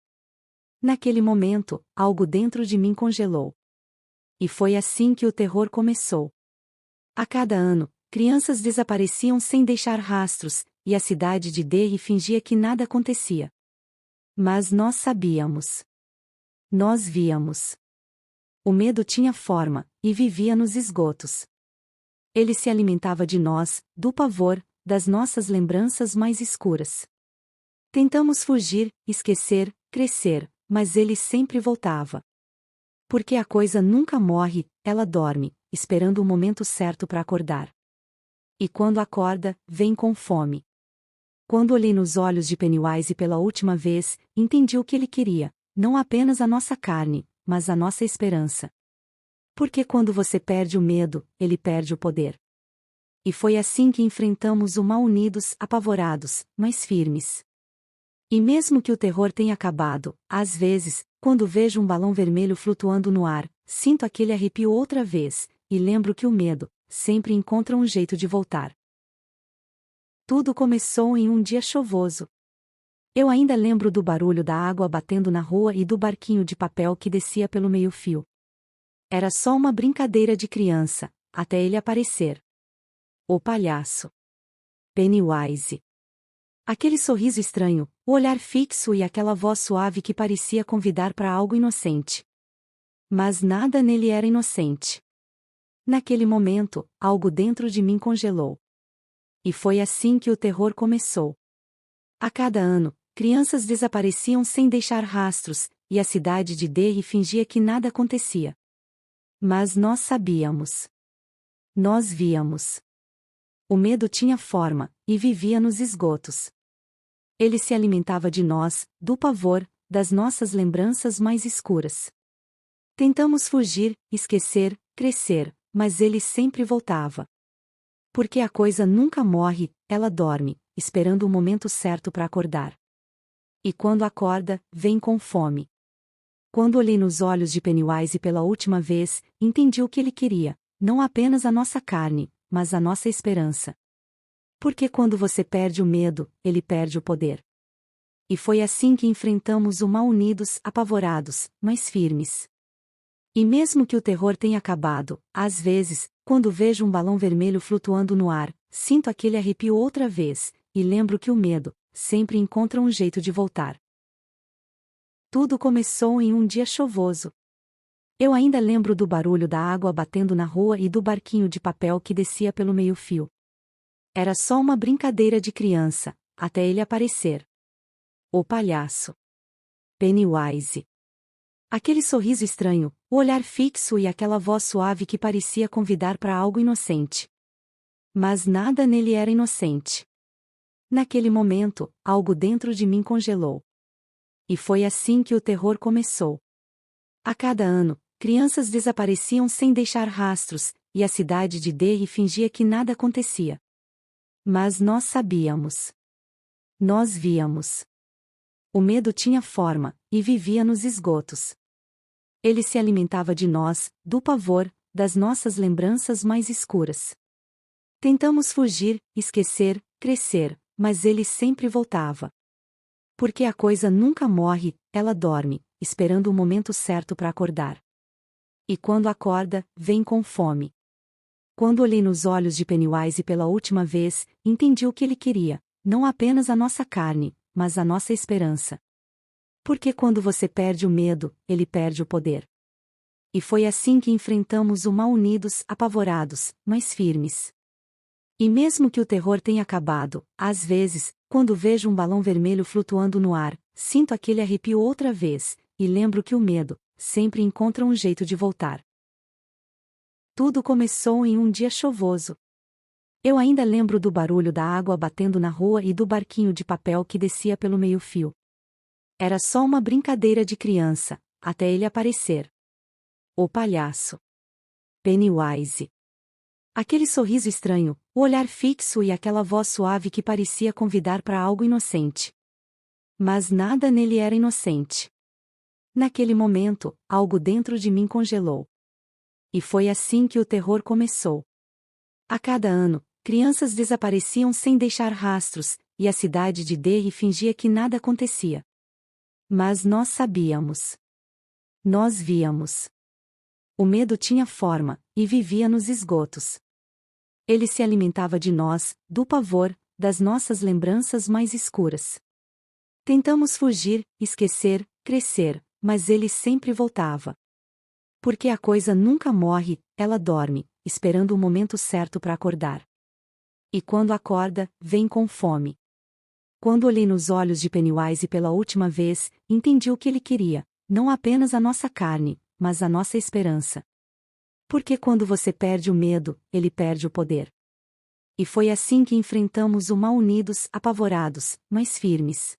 Naquele momento, algo dentro de mim congelou. E foi assim que o terror começou. A cada ano, crianças desapareciam sem deixar rastros, e a cidade de Derry fingia que nada acontecia. Mas nós sabíamos. Nós víamos. O medo tinha forma, e vivia nos esgotos. Ele se alimentava de nós, do pavor, das nossas lembranças mais escuras. Tentamos fugir, esquecer, crescer, mas ele sempre voltava. Porque a coisa nunca morre, ela dorme, esperando o momento certo para acordar. E quando acorda, vem com fome. Quando olhei nos olhos de Pennywise pela última vez, entendi o que ele queria, não apenas a nossa carne, mas a nossa esperança. Porque quando você perde o medo, ele perde o poder. E foi assim que enfrentamos o mal unidos, apavorados, mas firmes. E mesmo que o terror tenha acabado, às vezes, quando vejo um balão vermelho flutuando no ar, sinto aquele arrepio outra vez, e lembro que o medo sempre encontra um jeito de voltar. Tudo começou em um dia chuvoso. Eu ainda lembro do barulho da água batendo na rua e do barquinho de papel que descia pelo meio-fio. Era só uma brincadeira de criança, até ele aparecer. O palhaço. Pennywise. Aquele sorriso estranho, o olhar fixo e aquela voz suave que parecia convidar para algo inocente. Mas nada nele era inocente. Naquele momento, algo dentro de mim congelou. E foi assim que o terror começou. A cada ano, crianças desapareciam sem deixar rastros, e a cidade de Derry fingia que nada acontecia. Mas nós sabíamos. Nós víamos. O medo tinha forma, e vivia nos esgotos. Ele se alimentava de nós, do pavor, das nossas lembranças mais escuras. Tentamos fugir, esquecer, crescer, mas ele sempre voltava. Porque a coisa nunca morre, ela dorme, esperando o momento certo para acordar. E quando acorda, vem com fome. Quando olhei nos olhos de Pennywise pela última vez, entendi o que ele queria, não apenas a nossa carne, mas a nossa esperança. Porque quando você perde o medo, ele perde o poder. E foi assim que enfrentamos o mal unidos, apavorados, mas firmes. E mesmo que o terror tenha acabado, às vezes, quando vejo um balão vermelho flutuando no ar, sinto aquele arrepio outra vez, e lembro que o medo sempre encontra um jeito de voltar. Tudo começou em um dia chuvoso. Eu ainda lembro do barulho da água batendo na rua e do barquinho de papel que descia pelo meio-fio. Era só uma brincadeira de criança, até ele aparecer. O palhaço. Pennywise. Aquele sorriso estranho, o olhar fixo e aquela voz suave que parecia convidar para algo inocente. Mas nada nele era inocente. Naquele momento, algo dentro de mim congelou. E foi assim que o terror começou. A cada ano, crianças desapareciam sem deixar rastros, e a cidade de Derry fingia que nada acontecia. Mas nós sabíamos. Nós víamos. O medo tinha forma, e vivia nos esgotos. Ele se alimentava de nós, do pavor, das nossas lembranças mais escuras. Tentamos fugir, esquecer, crescer, mas ele sempre voltava. Porque a coisa nunca morre, ela dorme, esperando o momento certo para acordar. E quando acorda, vem com fome. Quando olhei nos olhos de Pennywise pela última vez, entendi o que ele queria, não apenas a nossa carne, mas a nossa esperança. Porque quando você perde o medo, ele perde o poder. E foi assim que enfrentamos o mal unidos, apavorados, mas firmes. E mesmo que o terror tenha acabado, às vezes, quando vejo um balão vermelho flutuando no ar, sinto aquele arrepio outra vez, e lembro que o medo sempre encontra um jeito de voltar. Tudo começou em um dia chuvoso. Eu ainda lembro do barulho da água batendo na rua e do barquinho de papel que descia pelo meio-fio. Era só uma brincadeira de criança, até ele aparecer. O palhaço. Pennywise. Aquele sorriso estranho, o olhar fixo e aquela voz suave que parecia convidar para algo inocente. Mas nada nele era inocente. Naquele momento, algo dentro de mim congelou. E foi assim que o terror começou. A cada ano, crianças desapareciam sem deixar rastros, e a cidade de Derry fingia que nada acontecia. Mas nós sabíamos. Nós víamos. O medo tinha forma, e vivia nos esgotos. Ele se alimentava de nós, do pavor, das nossas lembranças mais escuras. Tentamos fugir, esquecer, crescer, mas ele sempre voltava. Porque a coisa nunca morre, ela dorme, esperando o momento certo para acordar. E quando acorda, vem com fome. Quando olhei nos olhos de Pennywise pela última vez, entendi o que ele queria, não apenas a nossa carne, mas a nossa esperança. Porque quando você perde o medo, ele perde o poder. E foi assim que enfrentamos o mal unidos, apavorados, mas firmes.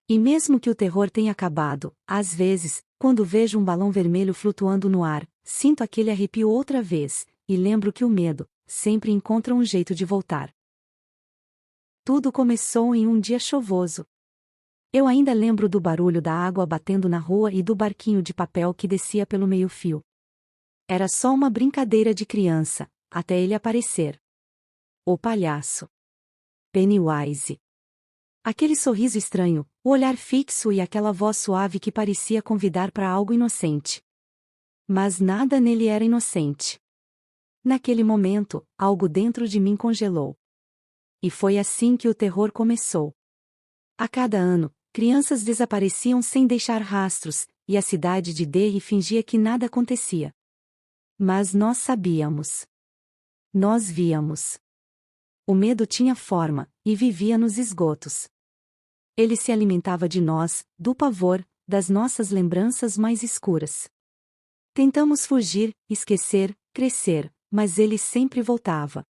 E mesmo que o terror tenha acabado, às vezes, quando vejo um balão vermelho flutuando no ar, sinto aquele arrepio outra vez, e lembro que o medo sempre encontra um jeito de voltar. Tudo começou em um dia chuvoso. Eu ainda lembro do barulho da água batendo na rua e do barquinho de papel que descia pelo meio-fio. Era só uma brincadeira de criança, até ele aparecer. O palhaço. Pennywise. Aquele sorriso estranho, o olhar fixo e aquela voz suave que parecia convidar para algo inocente. Mas nada nele era inocente. Naquele momento, algo dentro de mim congelou. E foi assim que o terror começou. A cada ano, crianças desapareciam sem deixar rastros, e a cidade de Derry fingia que nada acontecia. Mas nós sabíamos. Nós víamos. O medo tinha forma, e vivia nos esgotos. Ele se alimentava de nós, do pavor, das nossas lembranças mais escuras. Tentamos fugir, esquecer, crescer, mas ele sempre voltava.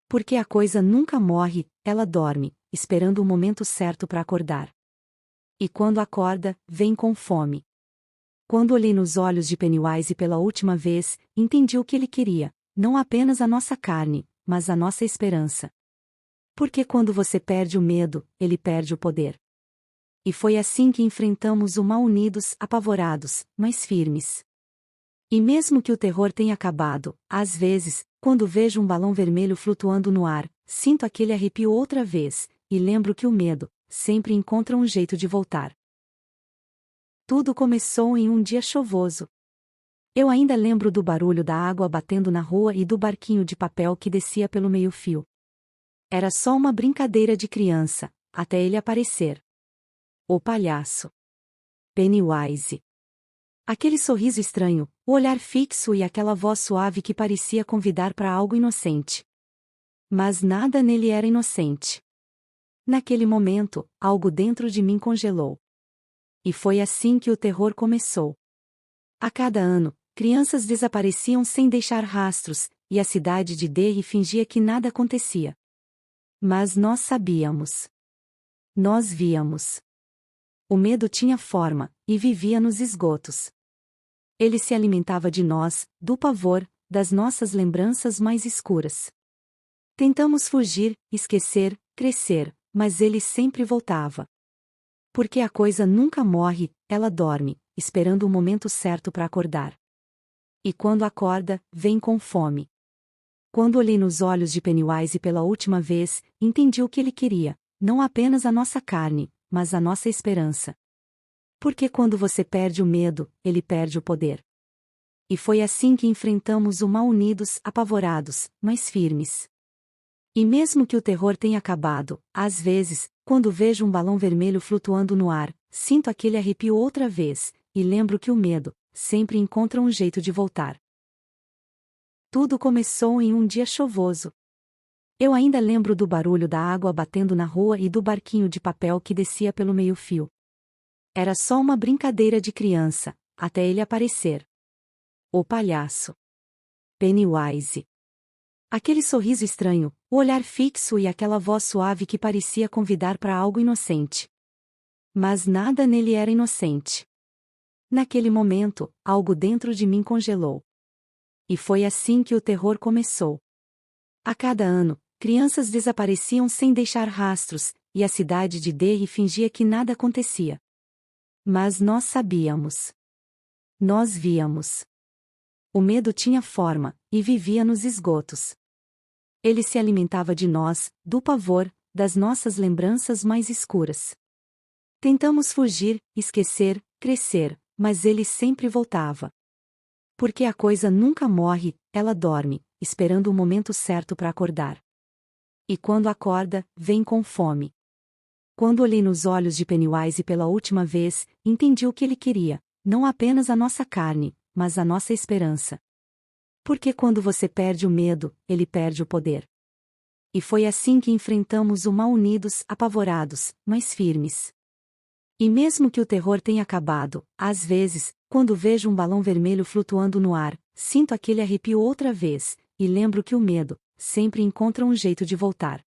Porque a coisa nunca morre, ela dorme, esperando o momento certo para acordar. E quando acorda, vem com fome. Quando olhei nos olhos de Pennywise pela última vez, entendi o que ele queria, não apenas a nossa carne, mas a nossa esperança. Porque quando você perde o medo, ele perde o poder. E foi assim que enfrentamos o mal unidos, apavorados, mas firmes. E mesmo que o terror tenha acabado, às vezes, quando vejo um balão vermelho flutuando no ar, sinto aquele arrepio outra vez, e lembro que o medo sempre encontra um jeito de voltar. Tudo começou em um dia chuvoso. Eu ainda lembro do barulho da água batendo na rua e do barquinho de papel que descia pelo meio-fio. Era só uma brincadeira de criança, até ele aparecer. O palhaço. Pennywise. Aquele sorriso estranho, o olhar fixo e aquela voz suave que parecia convidar para algo inocente. Mas nada nele era inocente. Naquele momento, algo dentro de mim congelou. E foi assim que o terror começou. A cada ano, crianças desapareciam sem deixar rastros, e a cidade de Derry fingia que nada acontecia. Mas nós sabíamos. Nós víamos. O medo tinha forma, e vivia nos esgotos. Ele se alimentava de nós, do pavor, das nossas lembranças mais escuras. Tentamos fugir, esquecer, crescer, mas ele sempre voltava. Porque a coisa nunca morre, ela dorme, esperando o momento certo para acordar. E quando acorda, vem com fome. Quando olhei nos olhos de Pennywise pela última vez, entendi o que ele queria, não apenas a nossa carne, mas a nossa esperança. Porque quando você perde o medo, ele perde o poder. E foi assim que enfrentamos o mal unidos, apavorados, mas firmes. E mesmo que o terror tenha acabado, às vezes, quando vejo um balão vermelho flutuando no ar, sinto aquele arrepio outra vez, e lembro que o medo sempre encontra um jeito de voltar. Tudo começou em um dia chuvoso. Eu ainda lembro do barulho da água batendo na rua e do barquinho de papel que descia pelo meio-fio. Era só uma brincadeira de criança, até ele aparecer. O palhaço. Pennywise. Aquele sorriso estranho, o olhar fixo e aquela voz suave que parecia convidar para algo inocente. Mas nada nele era inocente. Naquele momento, algo dentro de mim congelou. E foi assim que o terror começou. A cada ano, crianças desapareciam sem deixar rastros, e a cidade de Derry fingia que nada acontecia. Mas nós sabíamos. Nós víamos. O medo tinha forma, e vivia nos esgotos. Ele se alimentava de nós, do pavor, das nossas lembranças mais escuras. Tentamos fugir, esquecer, crescer, mas ele sempre voltava. Porque a coisa nunca morre, ela dorme, esperando o momento certo para acordar. E quando acorda, vem com fome. Quando olhei nos olhos de Pennywise pela última vez, entendi o que ele queria, não apenas a nossa carne, mas a nossa esperança. Porque quando você perde o medo, ele perde o poder. E foi assim que enfrentamos o mal unidos, apavorados, mas firmes. E mesmo que o terror tenha acabado, às vezes, quando vejo um balão vermelho flutuando no ar, sinto aquele arrepio outra vez, e lembro que o medo sempre encontra um jeito de voltar.